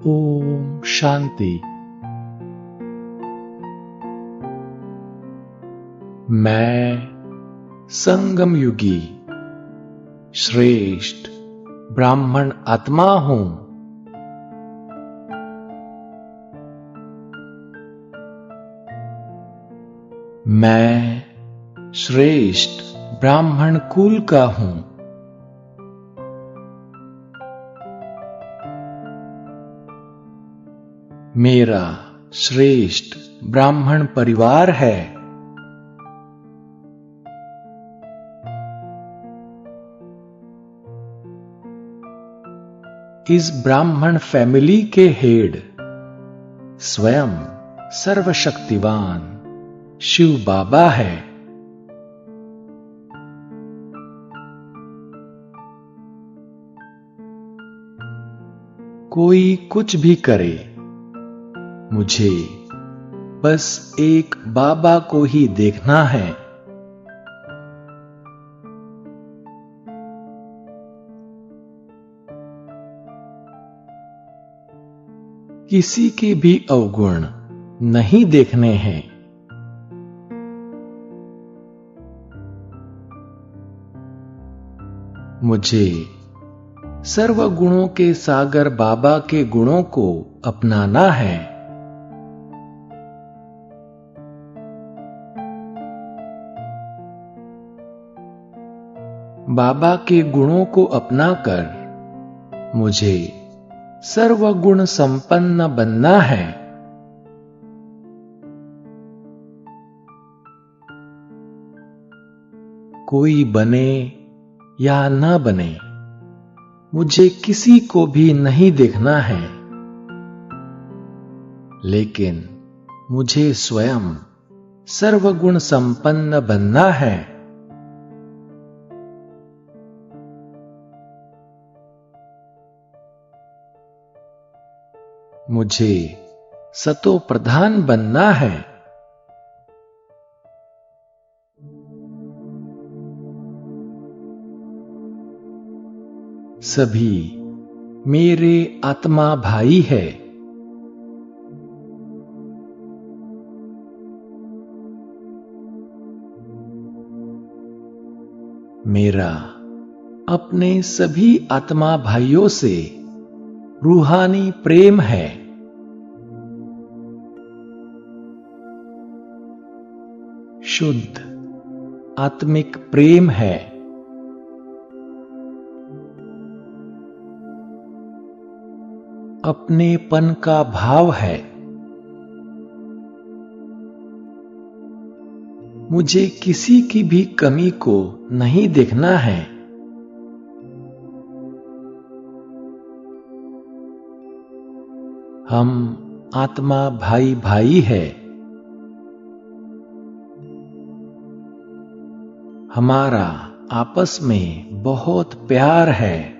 ओम शांति। मैं संगम युगी श्रेष्ठ ब्राह्मण आत्मा हूं। मैं श्रेष्ठ ब्राह्मण कुल का हूं। मेरा श्रेष्ठ ब्राह्मण परिवार है। इस ब्राह्मण फैमिली के हेड स्वयं सर्वशक्तिवान शिव बाबा है। कोई कुछ भी करे, मुझे बस एक बाबा को ही देखना है। किसी के भी अवगुण नहीं देखने हैं। मुझे सर्व गुणों के सागर बाबा के गुणों को अपनाना है। बाबा के गुणों को अपनाकर मुझे सर्वगुण संपन्न बनना है। कोई बने या न बने, मुझे किसी को भी नहीं देखना है, लेकिन मुझे स्वयं सर्वगुण संपन्न बनना है। मुझे सतो प्रधान बनना है। सभी मेरे आत्मा भाई है। मेरा अपने सभी आत्मा भाइयों से रूहानी प्रेम है। शुद्ध आत्मिक प्रेम है। अपनेपन का भाव है। मुझे किसी की भी कमी को नहीं देखना है। हम आत्मा भाई भाई है। हमारा आपस में बहुत प्यार है।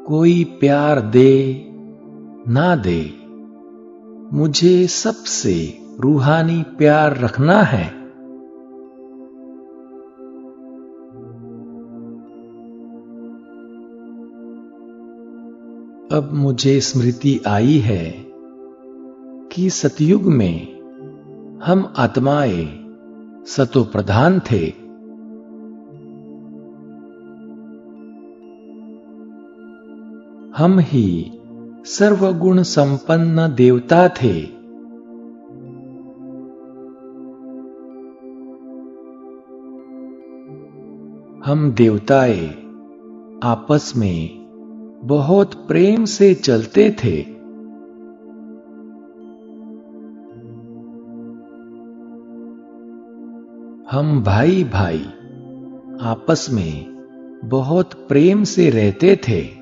कोई प्यार दे ना दे, मुझे सबसे रूहानी प्यार रखना है। अब मुझे स्मृति आई है कि सतयुग में हम आत्माएं सतो प्रधान थे। हम ही सर्वगुण संपन्न देवता थे। हम देवताएं आपस में बहुत प्रेम से चलते थे। हम भाई भाई आपस में बहुत प्रेम से रहते थे।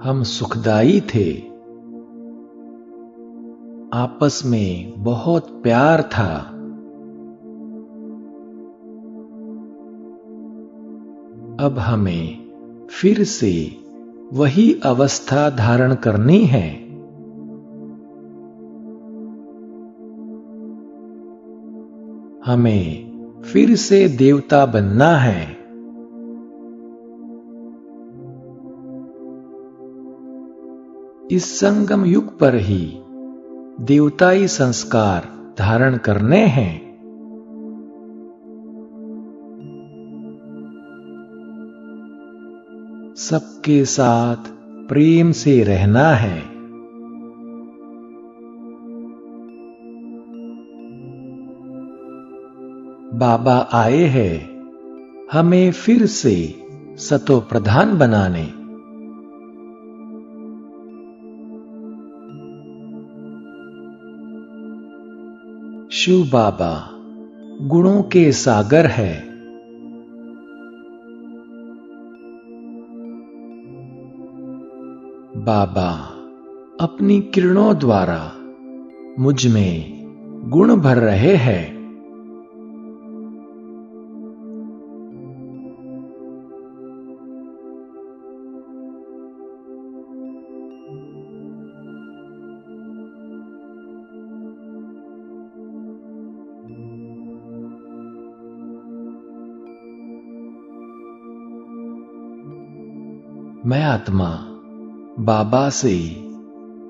हम सुखदाई थे। आपस में बहुत प्यार था। अब हमें फिर से वही अवस्था धारण करनी है। हमें फिर से देवता बनना है। इस संगम युग पर ही देवताई संस्कार धारण करने हैं। सबके साथ प्रेम से रहना है। बाबा आए हैं हमें फिर से सतो प्रधान बनाने। शिव बाबा गुणों के सागर है। बाबा अपनी किरणों द्वारा मुझ में गुण भर रहे हैं। मैं आत्मा बाबा से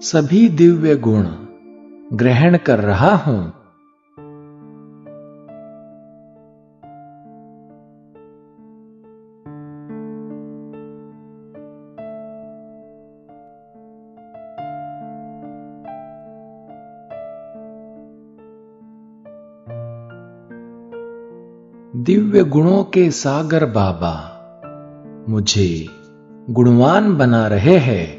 सभी दिव्य गुण ग्रहण कर रहा हूं। दिव्य गुणों के सागर बाबा मुझे गुणवान बना रहे हैं।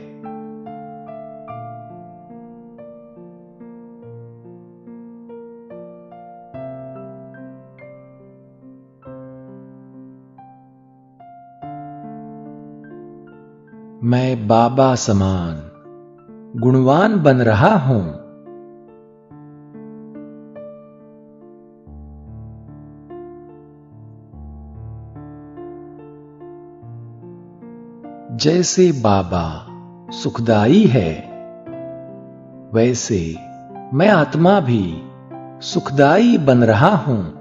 मैं बाबा समान गुणवान बन रहा हूं। जैसे बाबा सुखदाई है, वैसे मैं आत्मा भी सुखदाई बन रहा हूं।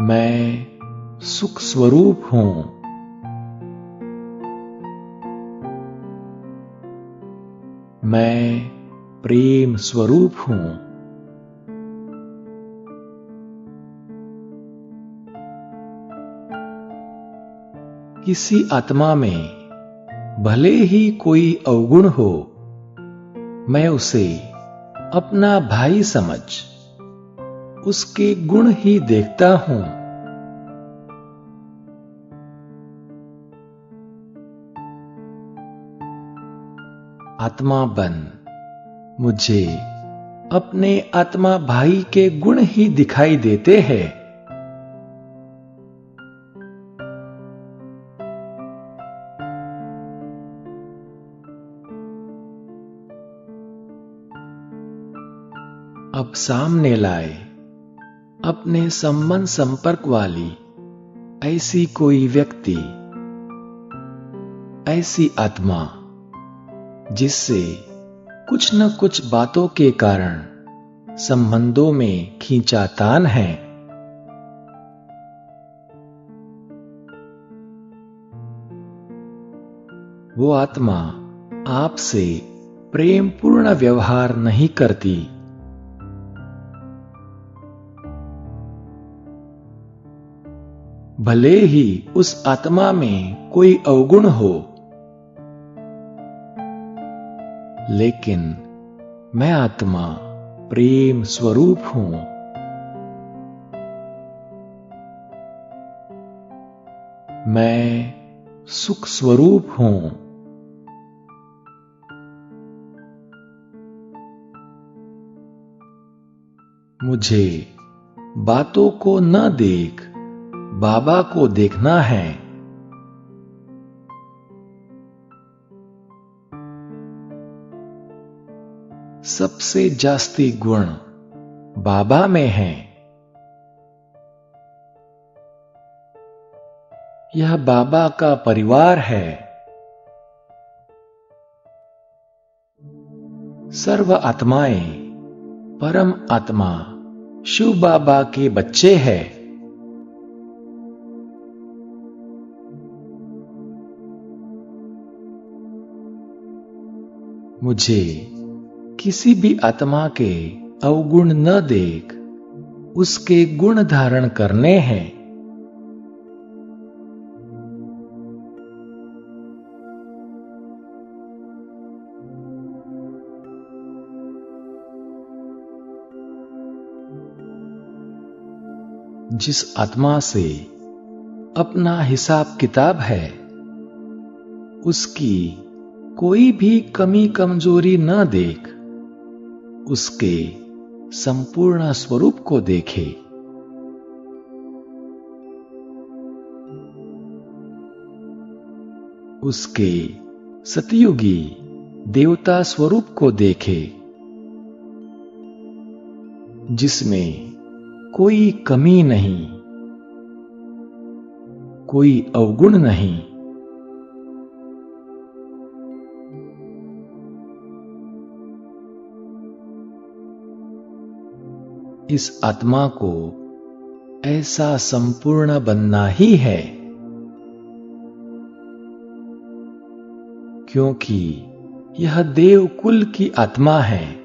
मैं सुख स्वरूप हूं। मैं प्रेम स्वरूप हूं। किसी आत्मा में भले ही कोई अवगुण हो, मैं उसे अपना भाई समझ उसके गुण ही देखता हूं। आत्मा बन मुझे अपने आत्मा भाई के गुण ही दिखाई देते हैं। अब सामने लाए अपने संबंध संपर्क वाली ऐसी कोई व्यक्ति, ऐसी आत्मा जिससे कुछ न कुछ बातों के कारण संबंधों में खींचातान है। वो आत्मा आपसे प्रेम पूर्ण व्यवहार नहीं करती। भले ही उस आत्मा में कोई अवगुण हो, लेकिन मैं आत्मा प्रेम स्वरूप हूं। मैं सुख स्वरूप हूं। मुझे बातों को न देख बाबा को देखना है। सबसे जास्ती गुण बाबा में है। यह बाबा का परिवार है। सर्व आत्माएं परम आत्मा शिव बाबा के बच्चे हैं। मुझे किसी भी आत्मा के अवगुण न देख उसके गुण धारण करने हैं। जिस आत्मा से अपना हिसाब किताब है, उसकी कोई भी कमी कमजोरी न देख उसके संपूर्ण स्वरूप को देखे। उसके सतयुगी देवता स्वरूप को देखे, जिसमें कोई कमी नहीं, कोई अवगुण नहीं। इस आत्मा को ऐसा संपूर्ण बनना ही है, क्योंकि यह देव कुल की आत्मा है।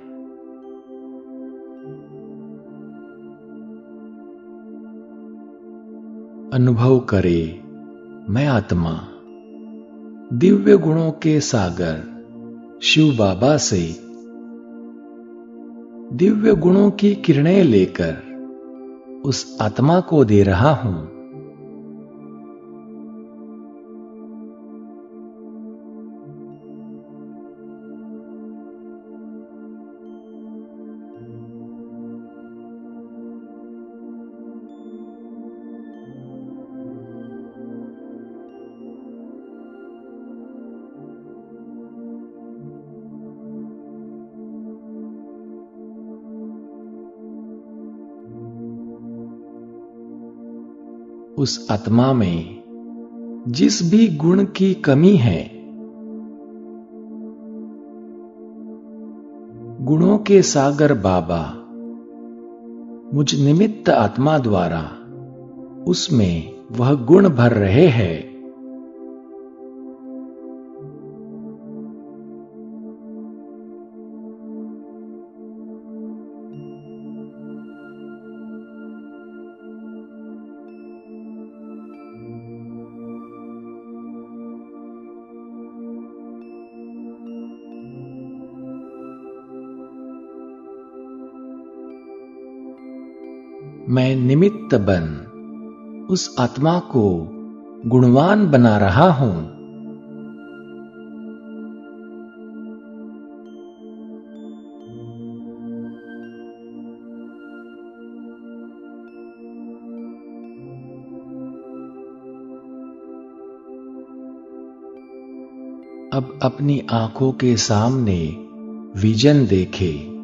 अनुभव करे, मैं आत्मा दिव्य गुणों के सागर शिव बाबा से दिव्य गुणों की किरणें लेकर उस आत्मा को दे रहा हूं। उस आत्मा में जिस भी गुण की कमी है, गुणों के सागर बाबा मुझ निमित्त आत्मा द्वारा उसमें वह गुण भर रहे हैं। मैं निमित्त बन उस आत्मा को गुणवान बना रहा हूं। अब अपनी आंखों के सामने विजन देखे,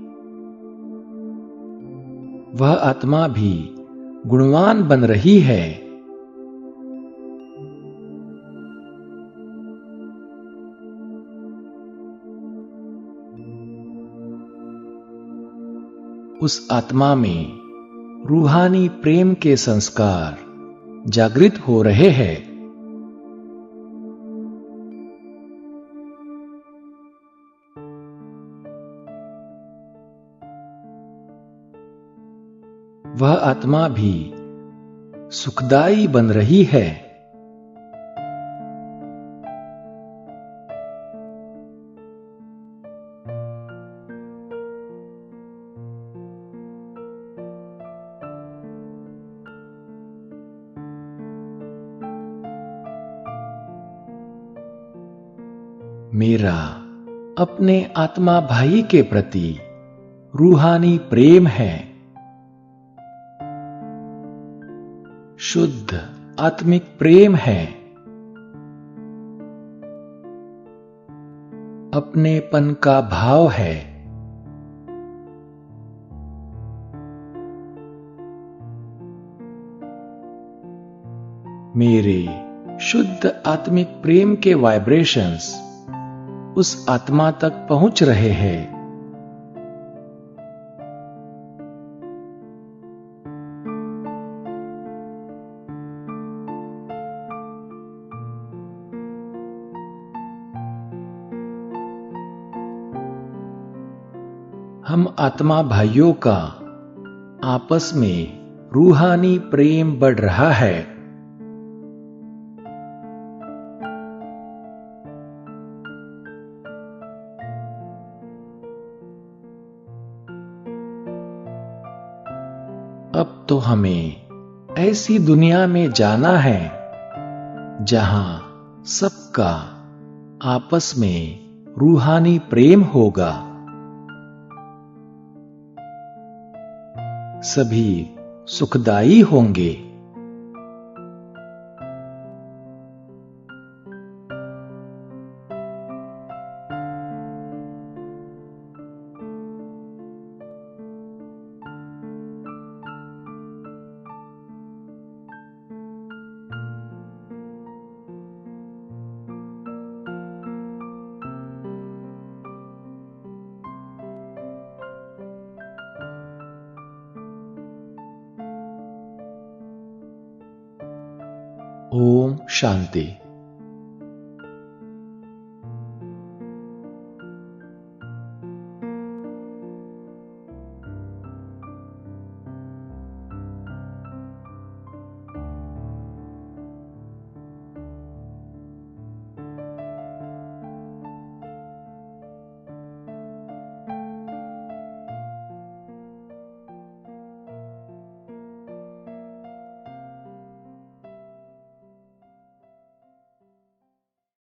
वह आत्मा भी गुणवान बन रही है। उस आत्मा में रूहानी प्रेम के संस्कार जागृत हो रहे हैं। वह आत्मा भी सुखदाई बन रही है। मेरा अपने आत्मा भाई के प्रति रूहानी प्रेम है। शुद्ध आत्मिक प्रेम है। अपनेपन का भाव है। मेरे शुद्ध आत्मिक प्रेम के वाइब्रेशंस उस आत्मा तक पहुंच रहे हैं। हम आत्मा भाइयों का आपस में रूहानी प्रेम बढ़ रहा है। अब तो हमें ऐसी दुनिया में जाना है जहां सबका आपस में रूहानी प्रेम होगा। सभी सुखदाई होंगे। ओम शांति।